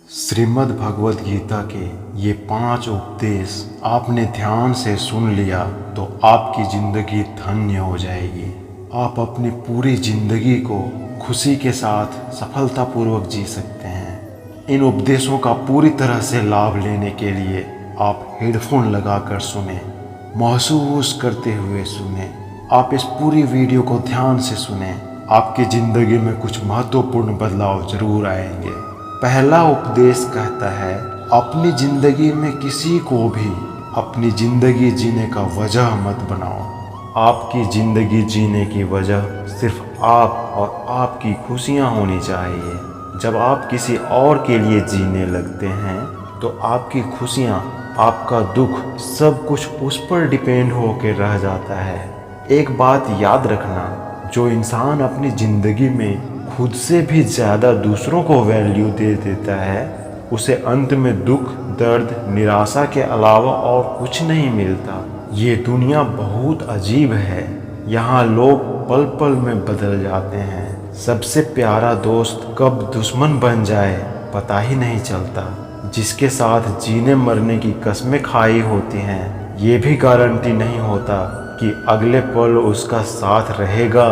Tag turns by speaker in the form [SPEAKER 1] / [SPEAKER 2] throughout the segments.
[SPEAKER 1] श्रीमद् भगवद गीता के ये 5 उपदेश आपने ध्यान से सुन लिया तो आपकी ज़िंदगी धन्य हो जाएगी। आप अपनी पूरी ज़िंदगी को खुशी के साथ सफलतापूर्वक जी सकते हैं। इन उपदेशों का पूरी तरह से लाभ लेने के लिए आप हेडफोन लगाकर सुने, महसूस करते हुए सुने। आप इस पूरी वीडियो को ध्यान से सुने। आपकी ज़िंदगी में कुछ महत्वपूर्ण बदलाव जरूर आएंगे। पहला उपदेश कहता है, अपनी ज़िंदगी में किसी को भी अपनी ज़िंदगी जीने का वजह मत बनाओ। आपकी ज़िंदगी जीने की वजह सिर्फ आप और आपकी खुशियाँ होनी चाहिए। जब आप किसी और के लिए जीने लगते हैं तो आपकी खुशियाँ, आपका दुख, सब कुछ उस पर डिपेंड होकर रह जाता है। एक बात याद रखना, जो इंसान अपनी ज़िंदगी में खुद से भी ज़्यादा दूसरों को वैल्यू दे देता है, उसे अंत में दुख, दर्द, निराशा के अलावा और कुछ नहीं मिलता। ये दुनिया बहुत अजीब है। यहाँ लोग पल पल में बदल जाते हैं। सबसे प्यारा दोस्त कब दुश्मन बन जाए पता ही नहीं चलता। जिसके साथ जीने मरने की कस्में खाई होती हैं, ये भी गारंटी नहीं होता कि अगले पल उसका साथ रहेगा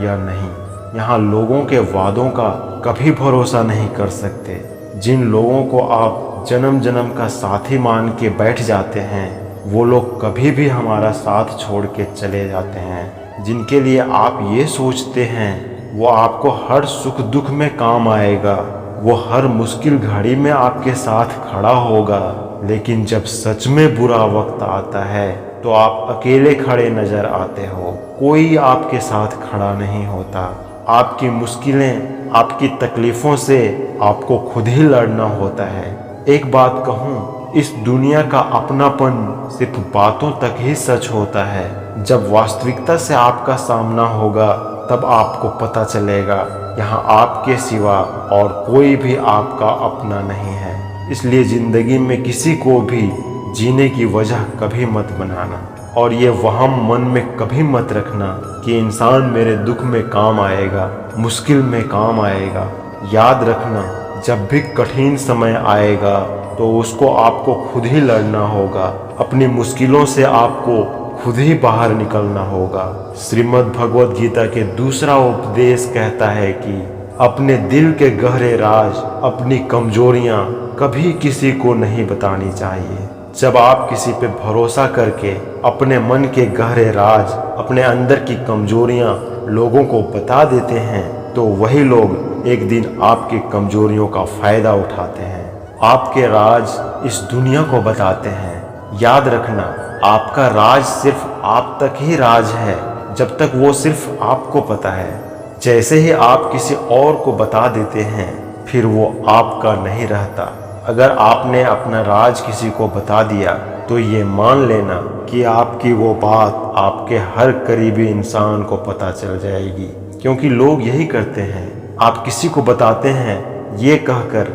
[SPEAKER 1] या नहीं। यहाँ लोगों के वादों का कभी भरोसा नहीं कर सकते। जिन लोगों को आप जन्म जन्म का साथी मान के बैठ जाते हैं, वो लोग कभी भी हमारा साथ छोड़ के चले जाते हैं। जिनके लिए आप ये सोचते हैं वो आपको हर सुख दुख में काम आएगा, वो हर मुश्किल घड़ी में आपके साथ खड़ा होगा, लेकिन जब सच में बुरा वक्त आता है तो आप अकेले खड़े नजर आते हो। कोई आपके साथ खड़ा नहीं होता। आपकी मुश्किलें, आपकी तकलीफ़ों से आपको खुद ही लड़ना होता है। एक बात कहूँ, इस दुनिया का अपनापन सिर्फ बातों तक ही सच होता है। जब वास्तविकता से आपका सामना होगा तब आपको पता चलेगा यहाँ आपके सिवा और कोई भी आपका अपना नहीं है। इसलिए ज़िंदगी में किसी को भी जीने की वजह कभी मत बनाना, और ये वहम मन में कभी मत रखना कि इंसान मेरे दुख में काम आएगा, मुश्किल में काम आएगा। याद रखना, जब भी कठिन समय आएगा तो उसको आपको खुद ही लड़ना होगा। अपनी मुश्किलों से आपको खुद ही बाहर निकलना होगा। श्रीमद् भगवद गीता के दूसरा उपदेश कहता है कि अपने दिल के गहरे राज, अपनी कमजोरियां कभी किसी को नहीं बतानी चाहिए। जब आप किसी पे भरोसा करके अपने मन के गहरे राज, अपने अंदर की कमजोरियां लोगों को बता देते हैं, तो वही लोग एक दिन आपकी कमजोरियों का फ़ायदा उठाते हैं, आपके राज इस दुनिया को बताते हैं। याद रखना, आपका राज सिर्फ आप तक ही राज है, जब तक वो सिर्फ आपको पता है। जैसे ही आप किसी और को बता देते हैं, फिर वो आपका नहीं रहता। अगर आपने अपना राज किसी को बता दिया तो ये मान लेना कि आपकी वो बात आपके हर करीबी इंसान को पता चल जाएगी, क्योंकि लोग यही करते हैं। आप किसी को बताते हैं ये कहकर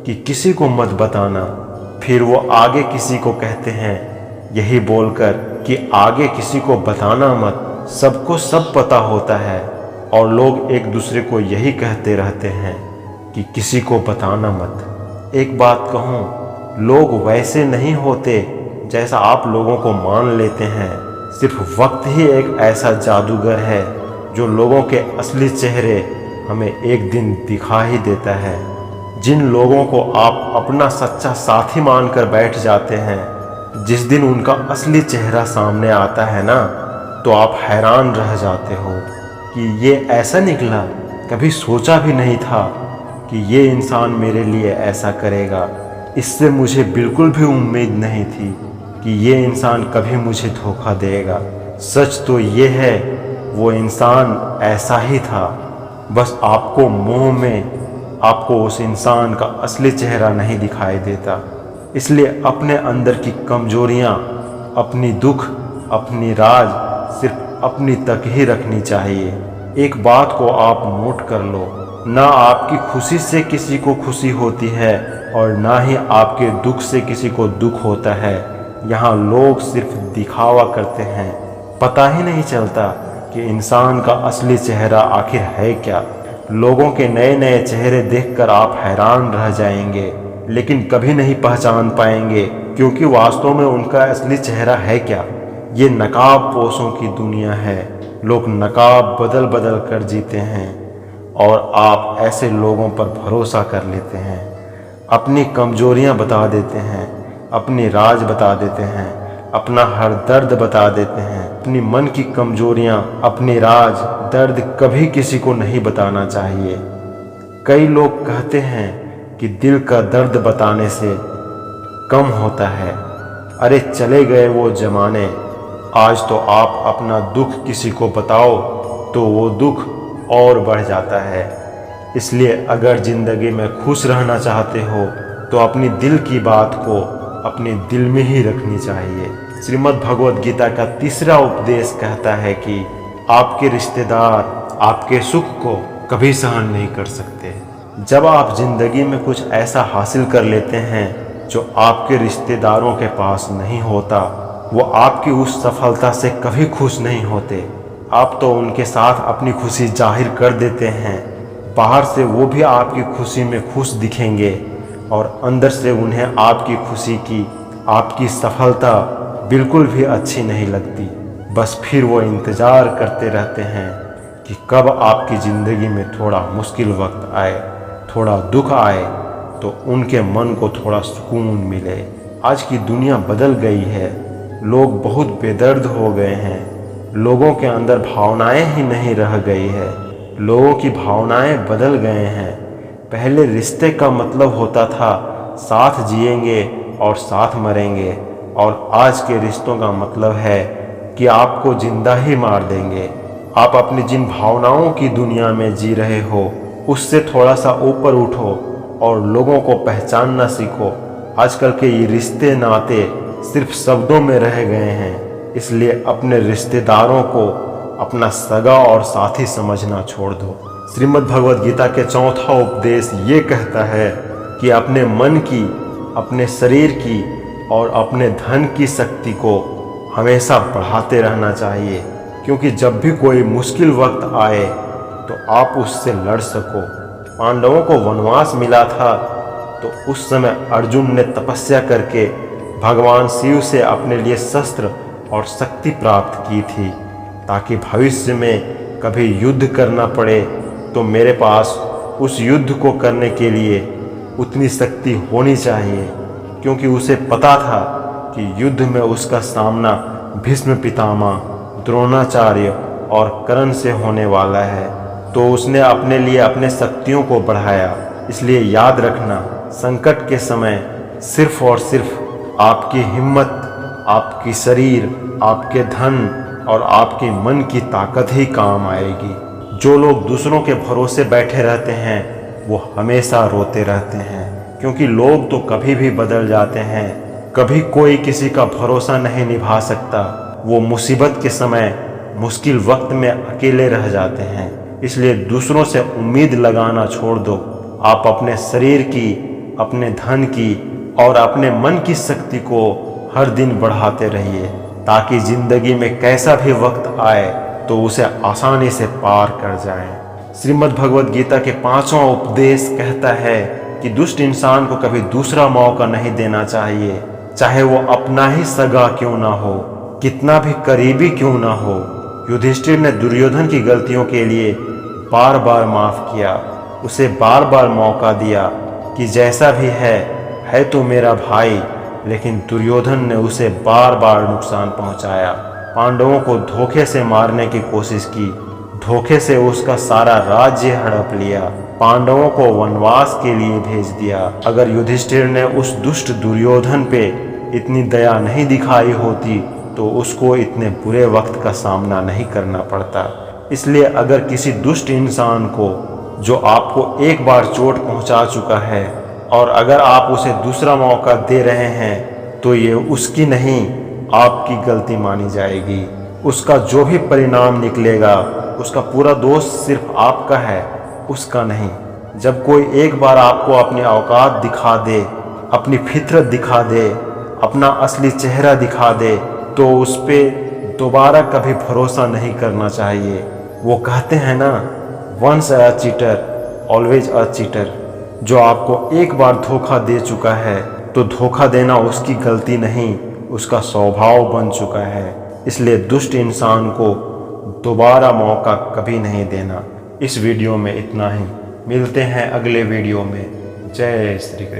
[SPEAKER 1] कि किसी को मत बताना, फिर वो आगे किसी को कहते हैं यही बोलकर कि आगे किसी को बताना मत। सबको सब पता होता है और लोग एक दूसरे को यही कहते रहते हैं कि किसी को बताना मत। एक बात कहूँ, लोग वैसे नहीं होते जैसा आप लोगों को मान लेते हैं। सिर्फ वक्त ही एक ऐसा जादूगर है जो लोगों के असली चेहरे हमें एक दिन दिखा ही देता है। जिन लोगों को आप अपना सच्चा साथी मानकर बैठ जाते हैं, जिस दिन उनका असली चेहरा सामने आता है ना, तो आप हैरान रह जाते हो कि ये ऐसा निकला। कभी सोचा भी नहीं था कि ये इंसान मेरे लिए ऐसा करेगा। इससे मुझे बिल्कुल भी उम्मीद नहीं थी कि ये इंसान कभी मुझे धोखा देगा। सच तो ये है, वो इंसान ऐसा ही था, बस आपको मुंह में आपको उस इंसान का असली चेहरा नहीं दिखाई देता। इसलिए अपने अंदर की कमजोरियाँ, अपनी दुख, अपनी राज सिर्फ अपनी तक ही रखनी चाहिए। एक बात को आप नोट कर लो, ना आपकी खुशी से किसी को खुशी होती है और ना ही आपके दुख से किसी को दुख होता है। यहाँ लोग सिर्फ दिखावा करते हैं। पता ही नहीं चलता कि इंसान का असली चेहरा आखिर है क्या। लोगों के नए नए चेहरे देखकर आप हैरान रह जाएंगे, लेकिन कभी नहीं पहचान पाएंगे, क्योंकि वास्तव में उनका असली चेहरा है क्या। ये नकाब पोशों की दुनिया है। लोग नकाब बदल बदल कर जीते हैं और आप ऐसे लोगों पर भरोसा कर लेते हैं। अपनी कमजोरियां बता देते हैं, अपनी राज बता देते हैं, अपना हर दर्द बता देते हैं। अपनी मन की कमजोरियां, अपनी राज, दर्द कभी किसी को नहीं बताना चाहिए। कई लोग कहते हैं कि दिल का दर्द बताने से कम होता है। अरे चले गए वो जमाने। आज तो आप अपना दुख किसी को बताओ तो वो दुख और बढ़ जाता है। इसलिए अगर ज़िंदगी में खुश रहना चाहते हो तो अपनी दिल की बात को अपने दिल में ही रखनी चाहिए। श्रीमद् भगवद गीता का तीसरा उपदेश कहता है कि आपके रिश्तेदार आपके सुख को कभी सहन नहीं कर सकते। जब आप ज़िंदगी में कुछ ऐसा हासिल कर लेते हैं जो आपके रिश्तेदारों के पास नहीं होता, वो आपकी उस सफलता से कभी खुश नहीं होते। आप तो उनके साथ अपनी खुशी जाहिर कर देते हैं। बाहर से वो भी आपकी खुशी में खुश दिखेंगे और अंदर से उन्हें आपकी खुशी की, आपकी सफलता बिल्कुल भी अच्छी नहीं लगती। बस फिर वो इंतज़ार करते रहते हैं कि कब आपकी ज़िंदगी में थोड़ा मुश्किल वक्त आए, थोड़ा दुख आए तो उनके मन को थोड़ा सुकून मिले। आज की दुनिया बदल गई है। लोग बहुत बेदर्द हो गए हैं। लोगों के अंदर भावनाएं ही नहीं रह गई है। लोगों की भावनाएं बदल गए हैं। पहले रिश्ते का मतलब होता था साथ जिएंगे और साथ मरेंगे, और आज के रिश्तों का मतलब है कि आपको जिंदा ही मार देंगे। आप अपनी जिन भावनाओं की दुनिया में जी रहे हो उससे थोड़ा सा ऊपर उठो और लोगों को पहचानना सीखो। आजकल के ये रिश्ते नाते सिर्फ शब्दों में रह गए हैं। इसलिए अपने रिश्तेदारों को अपना सगा और साथी समझना छोड़ दो। श्रीमद् भगवद गीता के चौथा उपदेश ये कहता है कि अपने मन की, अपने शरीर की और अपने धन की शक्ति को हमेशा बढ़ाते रहना चाहिए, क्योंकि जब भी कोई मुश्किल वक्त आए तो आप उससे लड़ सको। पांडवों को वनवास मिला था तो उस समय अर्जुन ने तपस्या करके भगवान शिव से अपने लिए शस्त्र और शक्ति प्राप्त की थी, ताकि भविष्य में कभी युद्ध करना पड़े तो मेरे पास उस युद्ध को करने के लिए उतनी शक्ति होनी चाहिए। क्योंकि उसे पता था कि युद्ध में उसका सामना भीष्म पितामह, द्रोणाचार्य और कर्ण से होने वाला है, तो उसने अपने लिए अपने शक्तियों को बढ़ाया। इसलिए याद रखना, संकट के समय सिर्फ और सिर्फ आपकी हिम्मत, आपकी शरीर, आपके धन और आपके मन की ताकत ही काम आएगी। जो लोग दूसरों के भरोसे बैठे रहते हैं वो हमेशा रोते रहते हैं, क्योंकि लोग तो कभी भी बदल जाते हैं। कभी कोई किसी का भरोसा नहीं निभा सकता। वो मुसीबत के समय, मुश्किल वक्त में अकेले रह जाते हैं। इसलिए दूसरों से उम्मीद लगाना छोड़ दो। आप अपने शरीर की, अपने धन की और अपने मन की शक्ति को हर दिन बढ़ाते रहिए, ताकि जिंदगी में कैसा भी वक्त आए तो उसे आसानी से पार कर जाएं। श्रीमद् भगवद गीता के पांचवा उपदेश कहता है कि दुष्ट इंसान को कभी दूसरा मौका नहीं देना चाहिए, चाहे वो अपना ही सगा क्यों ना हो, कितना भी करीबी क्यों ना हो। युधिष्ठिर ने दुर्योधन की गलतियों के लिए बार बार माफ किया, उसे बार बार मौका दिया कि जैसा भी है तो मेरा भाई, लेकिन दुर्योधन ने उसे बार बार नुकसान पहुंचाया। पांडवों को धोखे से मारने की कोशिश की, धोखे से उसका सारा राज्य हड़प लिया, पांडवों को वनवास के लिए भेज दिया। अगर युधिष्ठिर ने उस दुष्ट दुर्योधन पे इतनी दया नहीं दिखाई होती तो उसको इतने बुरे वक्त का सामना नहीं करना पड़ता। इसलिए अगर किसी दुष्ट इंसान को, जो आपको एक बार चोट पहुंचा चुका है, और अगर आप उसे दूसरा मौका दे रहे हैं तो ये उसकी नहीं, आपकी गलती मानी जाएगी। उसका जो भी परिणाम निकलेगा उसका पूरा दोष सिर्फ आपका है, उसका नहीं। जब कोई एक बार आपको अपनी औकात दिखा दे, अपनी फितरत दिखा दे, अपना असली चेहरा दिखा दे, तो उस पे दोबारा कभी भरोसा नहीं करना चाहिए। वो कहते हैं ना, once a cheater always a cheater. जो आपको एक बार धोखा दे चुका है तो धोखा देना उसकी गलती नहीं, उसका स्वभाव बन चुका है। इसलिए दुष्ट इंसान को दोबारा मौका कभी नहीं देना। इस वीडियो में इतना ही, मिलते हैं अगले वीडियो में। जय श्री कृष्ण।